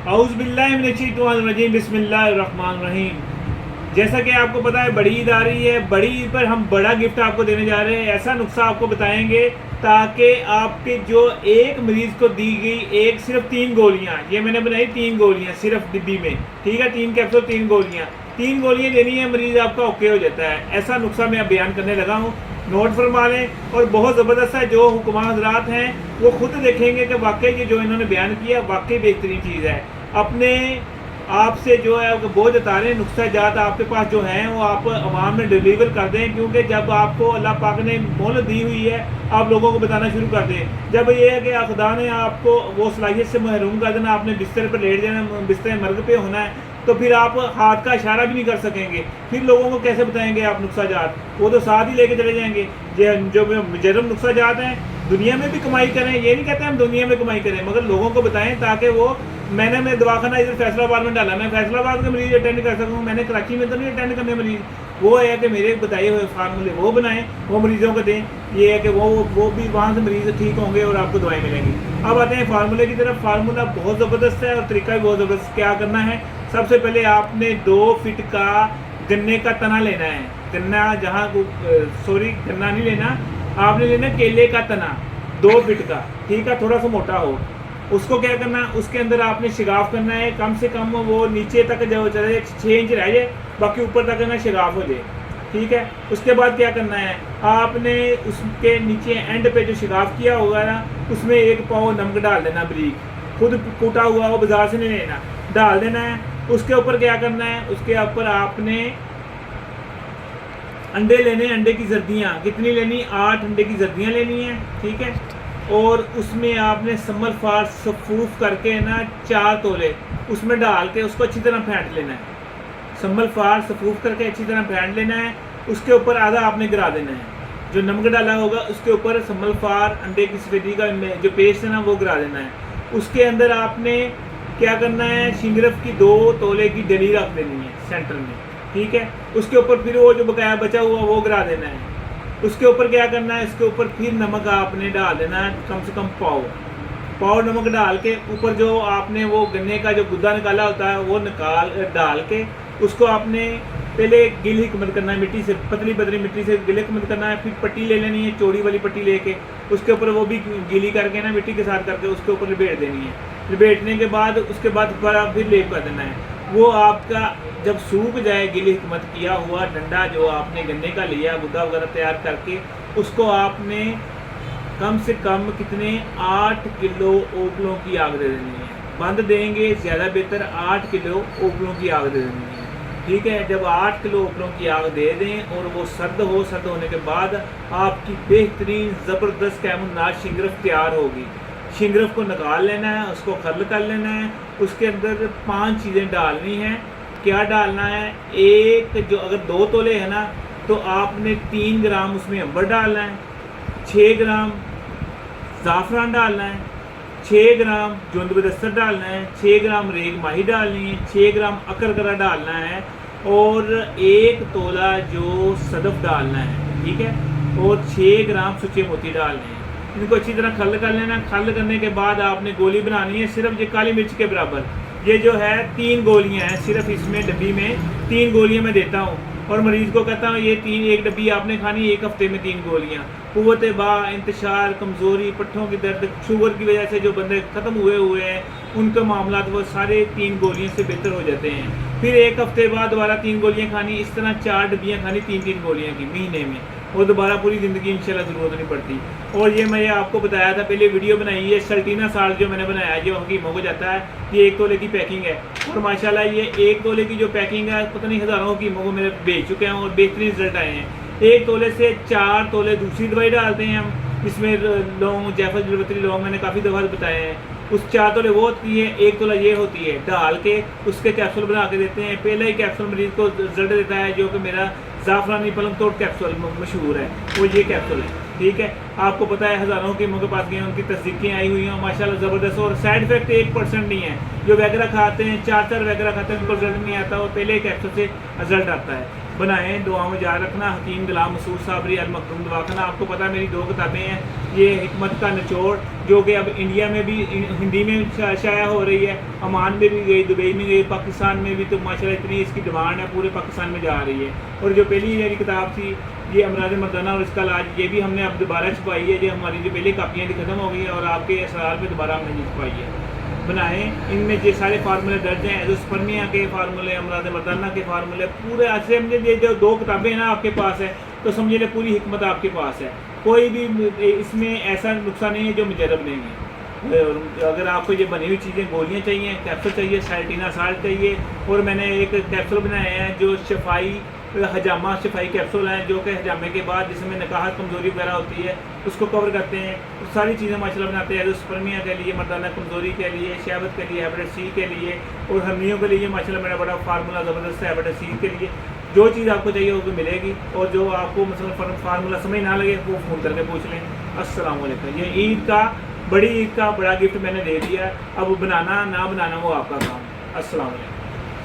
औज़ुबिल्लाहिमिनश्शैतानिर्रजीम बिस्मिल्लाहिर्रहमानिर्रहीम। जैसा कि आपको पता है बड़ी ईद आ रही है, बड़ी ईद पर हम बड़ा गिफ्ट आपको देने जा रहे हैं। ऐसा नुस्खा आपको बताएंगे ताकि आपके जो एक मरीज़ को दी गई एक सिर्फ 3 गोलियां, ये मैंने बनाई 3 गोलियां सिर्फ डिब्बी में, ठीक है, 3 कैप्सूल 3 गोलियां देनी है, मरीज़ आपका ओके हो जाता है। ऐसा नुस्खा मैं बयान करने लगा हूँ, नोट फरमा लें। और बहुत ज़बरदस्त है, जो हुक्मा हज़रात हैं वो खुद देखेंगे कि वाकई ये जो इन्होंने बयान किया वाकई बेहतरीन चीज़ है। अपने आपसे जो है बोझ उतारें, नुस्खा जात आपके पास जो हैं वो आप अवाम में डिलीवर कर दें, क्योंकि जब आपको अल्लाह पाक ने मोहलत दी हुई है आप लोगों को बताना शुरू कर दें। जब ये है कि खुदा ने आपको वो सलाहियत से महरूम कर देना, आपने बिस्तर पर लेट जाना, बिस्तर मर्ग पे होना है, तो फिर आप हाथ का इशारा भी नहीं कर सकेंगे। फिर लोगों को कैसे बताएंगे आप नुस्खा जात? वो तो साथ ही लेके चले जाएंगे। जो मुजर्रम नुस्खा जात हैं दुनिया में भी कमाई करें, ये नहीं कहते हम दुनिया में कमाई करें, मगर लोगों को बताएं ताकि वो मैं दवाखाना इधर फैसलाबाद में डाला, मैं फैसलाबाद के मरीज अटेंड कर सकूँ, मैंने कराची में तो नहीं अटेंड करने मरीज। वो है कि मेरे बताए हुए फार्मूले वो बनाएं, वो मरीज़ों को दें। ये है कि वो भी वहाँ से मरीज़ ठीक होंगे और आपको दवाएं मिलेंगी। अब आते हैं फार्मूले की तरफ। फार्मूला बहुत ज़बरदस्त है और तरीका भी बहुत ज़बरदस्त। क्या करना है, सबसे पहले आपने 2 फीट का गन्ने का तना लेना है। गन्ना गन्ना नहीं लेना, आपने लेना केले का तना 2 फीट का, ठीक है, थोड़ा सा मोटा हो। उसको क्या करना है, उसके अंदर आपने शिगाफ करना है, कम से कम वो नीचे तक जो चले 6 इंच रह जाए, बाकी ऊपर तक ना शिगाफ हो जाए, ठीक है। उसके बाद क्या करना है, आपने उसके नीचे एंड पे जो शिगाफ किया होगा ना, उसमें 1 पाव नमक डाल देना, बारीक खुद कूटा हुआ, वो बाजार से नहीं लेना, डाल देना है। उसके ऊपर क्या करना है, उसके ऊपर आपने अंडे लेने, अंडे की जर्दियाँ कितनी लेनी, 8 अंडे की जर्दियाँ लेनी है, ठीक है। और उसमें आपने सम्मल फार सफूफ करके ना 4 तोले उसमें डाल के उसको अच्छी तरह फेंट लेना है। सम्मल फार सफूफ करके अच्छी तरह फेंट लेना है। उसके ऊपर आधा आपने गिरा देना है, जो नमक डाला होगा उसके ऊपर सम्मल फार अंडे की सफेदी का जो पेस्ट है ना वो गिरा देना है। उसके अंदर आपने क्या करना है, शिंगरफ की 2 तोले की डली रख देनी है सेंटर में, ठीक है। उसके ऊपर फिर वो जो बकाया बचा हुआ वो गिरा देना है। उसके ऊपर क्या करना है, इसके ऊपर फिर नमक आपने डाल देना है, कम से कम पाव नमक डाल के ऊपर जो आपने वो गन्ने का जो गुद्दा निकाला होता है वो डाल के उसको आपने पहले गिल हिकमत करना है, मिट्टी से पतली मिट्टी से गिल हिकमत करना है। फिर पट्टी ले लेनी है, चौड़ी वाली पट्टी लेके उसके ऊपर वो भी गीली करके ना मिट्टी के साथ करके उसके ऊपर लपेट देनी है। लपेटने के बाद उसके बाद फिर लेप कर देना है। वो आपका जब सूख जाए गिली हिकमत किया हुआ डंडा जो आपने गन्ने का लिया गुद्दा वगैरह तैयार करके, उसको आपने कम से कम कितने 8 किलो ओपलों की आग दे देनी है। बंद देंगे ज़्यादा बेहतर, 8 किलो ओपलों की आग दे देनी है, ठीक है। जब 8 किलो ओपलों की आग दे दें और वो सर्द होने के बाद आपकी बेहतरीन ज़बरदस्त कैमुनाश शिंगरफ तैयार होगी। शिंगरफ को निकाल लेना है, उसको खर्ल कर लेना है। उसके अंदर 5 चीज़ें डालनी हैं। क्या डालना है, एक जो अगर 2 तोले है ना तो आपने 3 ग्राम उसमें अंबर डालना है, 6 ग्राम ज़ाफ़रान डालना है, 6 ग्राम जुंद बदस्तर डालना है, 6 ग्राम रेग माही डालनी है, 6 ग्राम अकरकरा डालना है और 1 तोला जो सदफ डालना है, ठीक है, और 6 ग्राम सूखे मोती डालने हैं। इनको अच्छी तरह खल कर लेना। खल करने के बाद आपने गोली बनानी है सिर्फ ये काली मिर्च के बराबर। ये जो है 3 गोलियां हैं, सिर्फ इसमें डब्बी में 3 गोलियां मैं देता हूँ और मरीज़ को कहता हूँ ये 1 डब्बी आपने खानी, 1 हफ्ते में 3 गोलियाँ। कुव्वत बा, इंतशार, कमज़ोरी, पट्ठों की दर्द, शुगर की वजह से जो बंदे ख़त्म हुए हैं उनके मामला वो सारे 3 गोलियों से बेहतर हो जाते हैं। फिर 1 हफ्ते बाद दोबारा 3 गोलियाँ खानी, इस तरह 4 डब्बियाँ खानी 3-3 गोलियाँ की महीने में, और दोबारा पूरी ज़िंदगी इंशाल्लाह ज़रूरत नहीं पड़ती। और ये मैं आपको बताया था, पहले वीडियो बनाई है सल्टीना साल्ट जो मैंने बनाया जो हकीमों को जाता है, ये 1 तोले की पैकिंग है और माशाल्लाह ये 1 तोले की जो पैकिंग है पता नहीं हज़ारों हकीमों को मेरे बेच चुके हैं और बेहतरीन रिजल्ट आए हैं। 1 तोले से 4 तोले दूसरी दवाई डालते हैं हम, इसमें लौंग, जायफल, जड़ीबूटी, लौंग मैंने काफ़ी दफ़ा बताए हैं। उस 4 तोले वो होती है, 1 तोला ये होती है, डाल के उसके कैप्सूल बना के देते हैं। पहला ही कैप्सूल मरीज़ को रिजल्ट देता है जो कि मेरा ज़ाफ़रानी पलंग तोड़ कैप्सूल मशहूर है, वो ये कैप्सूल है, ठीक है। आपको पता है हज़ारों के मुँह के पास गए, उनकी तस्दीकें आई हुई हैं माशाल्लाह ज़बरदस्त, और साइड इफेक्ट 1% नहीं है। जो वगैरह खाते हैं 4 वगैरह खाते हैं उनको रिजल्ट नहीं आता, और पहले कैप्सूल से रिजल्ट आता है। बनाएं, दुआ में याद रखना। हकीम गुलाम मसूद साबरी अल मखदूम दवाखाना। आपको पता है मेरी 2 किताबें हैं, ये हिकमत का निचोड़ जो कि अब इंडिया में भी हिंदी में शाया हो रही है, ओमान में भी गई, दुबई में गई, पाकिस्तान में भी तो माशाल्लाह इतनी इसकी डिमांड है, पूरे पाकिस्तान में जा रही है। और जो पहली मेरी किताब थी ये अमराज मर्दाना और इसका इलाज, ये भी हमने अब दोबारा छपाई है। ये हमारी जो पहली कापियाँ थी ख़त्म हो गई है और आपके असरार पे दोबारा हमने छपाई है। बनाएं, इनमें ये सारे फार्मूले दर्ज हैं, एजोस्पर्मिया के फार्मूले, अमराज मर्दाना के फार्मूले, पूरे ऐसे समझे। ये जो 2 किताबें हैं ना आपके पास है तो समझ ले पूरी हिकमत आपके पास है। कोई भी इसमें ऐसा नुस्खा नहीं है जो मुजरब नहीं है। अगर आपको ये बनी हुई चीज़ें, गोलियाँ चाहिए, कैप्सूल चाहिए, साल्टीना साल्ट चाहिए, और मैंने एक कैप्सूल बनाए हैं जो शफाई हजामा शफाई कैप्सूल हैं, जो कि हजामे के बाद जिसमें निकाहत कमज़ोरी वगैरह होती है उसको कवर करते हैं। तो सारी चीज़ें माशाल्लाह बनाते हैं, एजोस्पर्मिया के लिए, मर्दाना कमज़ोरी के लिए, शहबत के लिए, हेपेटाइटिस सी के लिए, और हर्नियों के लिए माशाल्लाह मेरा बड़ा फार्मूला ज़बरदस्त है। हेपेटाइटिस सी के लिए जो चीज़ आपको चाहिए वो मिलेगी, और जो आपको मतलब फार्मूला समझ ना लगे वो फ़ोन करके पूछ लें। अस्सलाम वालेकुम। ये ईद का, बड़ी ईद का बड़ा गिफ्ट मैंने दे दिया, अब बनाना ना बनाना वो आपका काम है। अस्सलाम वालेकुम।